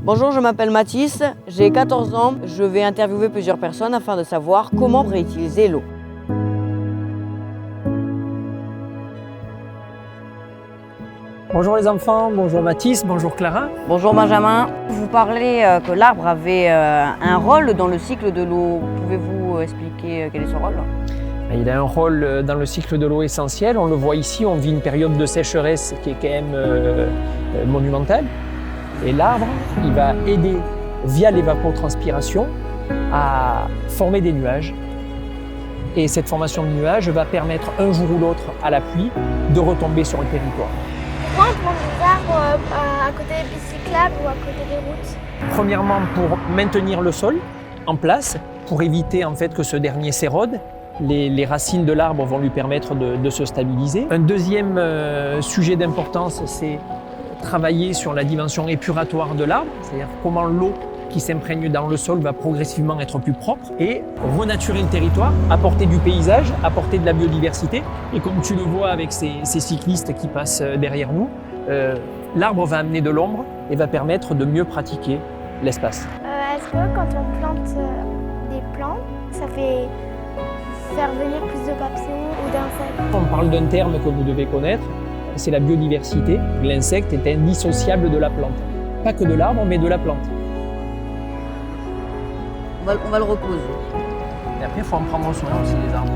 Bonjour, je m'appelle Mathis, j'ai 14 ans. Je vais interviewer plusieurs personnes afin de savoir comment réutiliser l'eau. Bonjour les enfants, bonjour Mathis, bonjour Clara. Bonjour Benjamin, vous parlez que l'arbre avait un rôle dans le cycle de l'eau. Pouvez-vous expliquer quel est ce rôle ? Il a un rôle dans le cycle de l'eau essentiel. On le voit ici, on vit une période de sécheresse qui est quand même monumentale. Et l'arbre, il va aider via l'évapotranspiration à former des nuages. Et cette formation de nuages va permettre un jour ou l'autre à la pluie de retomber sur le territoire. Pourquoi on plante des arbres à côté des pistes cyclables ou à côté des routes? Premièrement, pour maintenir le sol en place, pour éviter en fait que ce dernier s'érode. Les racines de l'arbre vont lui permettre de se stabiliser. Un deuxième sujet d'importance, c'est travailler sur la dimension épuratoire de l'arbre, c'est-à-dire comment l'eau qui s'imprègne dans le sol va progressivement être plus propre et renaturer le territoire, apporter du paysage, apporter de la biodiversité. Et comme tu le vois avec ces cyclistes qui passent derrière nous, l'arbre va amener de l'ombre et va permettre de mieux pratiquer l'espace. Est-ce que quand on plante des plantes, ça fait faire venir plus de papillons ou d'insectes? On parle d'un terme que vous devez connaître, c'est la biodiversité. L'insecte est indissociable de la plante. Pas que de l'arbre, mais de la plante. On va le reposer. Et après, il faut en prendre soin aussi des arbres.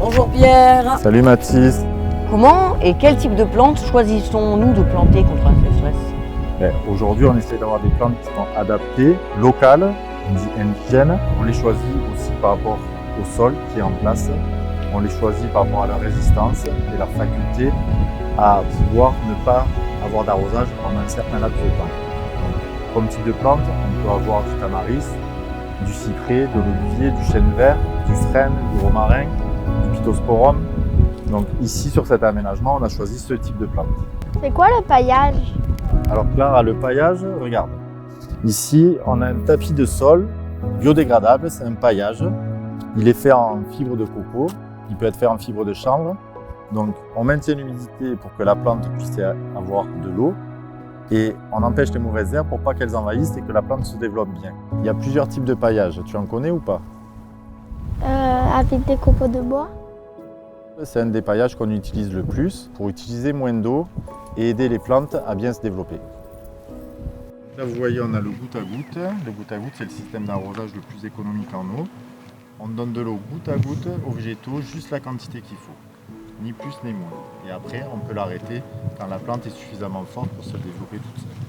Bonjour Pierre. Salut Mathis. Comment et quel type de plantes choisissons-nous de planter contre le stress ? Aujourd'hui, on essaie d'avoir des plantes qui sont adaptées, locales, indigènes. On les choisit aussi par rapport au sol qui est en place. On les choisit par rapport à leur résistance et leur faculté à pouvoir ne pas avoir d'arrosage pendant un certain laps de temps. Donc, comme type de plante, on peut avoir du tamaris, du cyprès, de l'olivier, du chêne vert, du frêne, du romarin, du pittosporum. Donc ici, sur cet aménagement, on a choisi ce type de plante. C'est quoi le paillage? Alors Clara, le paillage, regarde. Ici, on a un tapis de sol biodégradable, c'est un paillage. Il est fait en fibre de coco, il peut être fait en fibre de chanvre. Donc on maintient l'humidité pour que la plante puisse avoir de l'eau et on empêche les mauvaises herbes pour pas qu'elles envahissent et que la plante se développe bien. Il y a plusieurs types de paillage, tu en connais ou pas? Avec des copeaux de bois? C'est un des paillages qu'on utilise le plus pour utiliser moins d'eau et aider les plantes à bien se développer. Là vous voyez, on a le goutte à goutte. Le goutte à goutte, c'est le système d'arrosage le plus économique en eau. On donne de l'eau goutte à goutte aux végétaux, juste la quantité qu'il faut, ni plus ni moins. Et après, on peut l'arrêter quand la plante est suffisamment forte pour se développer toute seule.